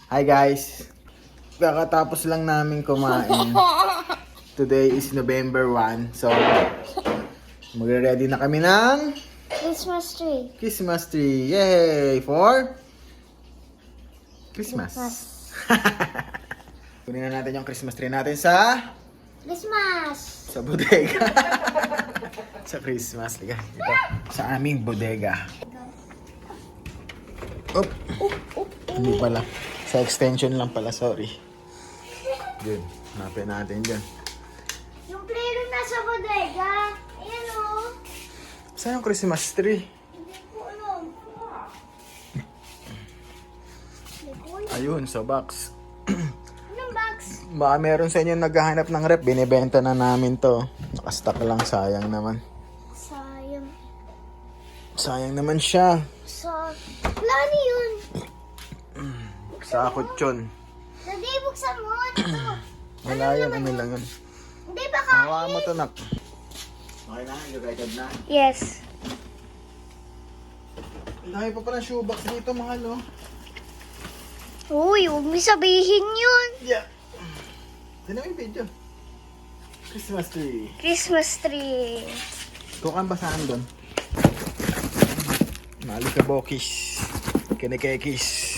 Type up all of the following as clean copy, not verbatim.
Hi guys! Kakatapos lang namin kumain. Today is November 1. So, magre-ready na kami ng Christmas tree. Christmas tree. Yay! For Christmas. Kunin na natin yung Christmas tree natin sa Christmas! bodega. Sa Christmas. Liga. Dito. Sa aming bodega. Oop. Hindi pala. Sa extension lang pala, sorry. Yun. Hanapin natin dyan. Yung player nasa bodega. Ayan o. Saan yung Christmas tree? Hindi ko alam. Hindi ko alam. Ayun, sa box. Anong box? Baka meron sa inyo naghahanap ng rep. Binibenta na namin to. Nakastock lang. Sayang naman. Sayang. Sayang naman siya. Plano yun. Sa kutsyon. Daddy, buksan mo. Ito. Wala yan. Ano lang yun. Hindi baka. Hawakan mo to, nak. Okay na? United na? Yes. Dahil pa pala shoebox dito, mahal, oh. Uy, huwag mo sabihin yun. Yeah. Sino yung video? Christmas tree. Christmas tree. Kung ang basahan doon. Malikabokis. Kinikekis.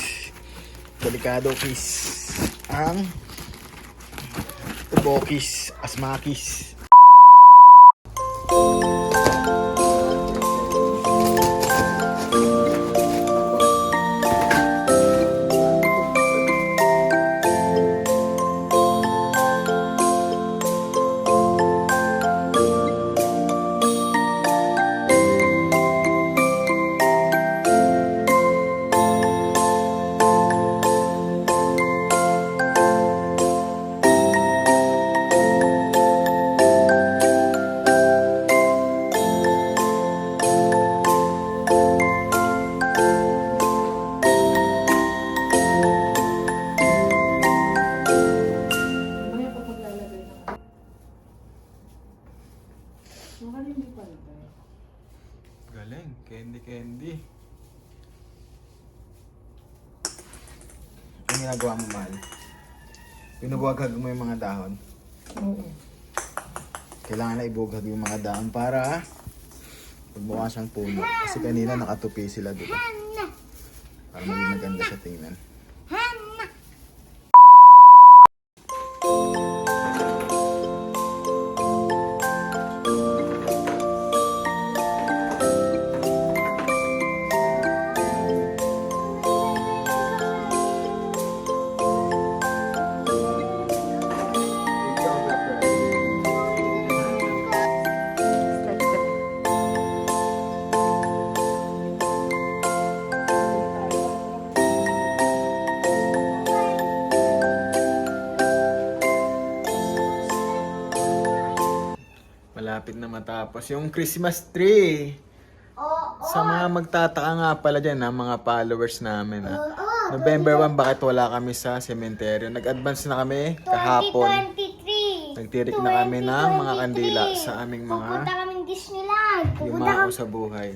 Delikado kiss. Ang bokis. Asmakis. Galing. Candy. Ang ginagawa mo, mahal? Binubuhaghag mo yung mga dahon? Oo. Kailangan na ibughag yung mga dahon para magmukha siyang puno. Kasi kanina nakatupi sila dito. Para maging maganda sa tingnan. Malapit na matapos yung Christmas tree. Sa mga magtataka nga pala dyan, mga followers namin. November 1, bakit wala kami sa sementeryo? Nag-advance na kami kahapon. 2023. Nagtirik na kami ng mga kandila sa aming Pupunta mga kaming Disneyland. Pupunta yumao kami. sa buhay.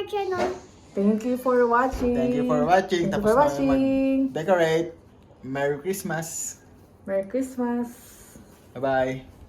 our channel. Thank you for watching. Thank you for watching. Thank you Tapos for na kami watching. mag-decorate. Merry Christmas. Merry Christmas. Bye-bye.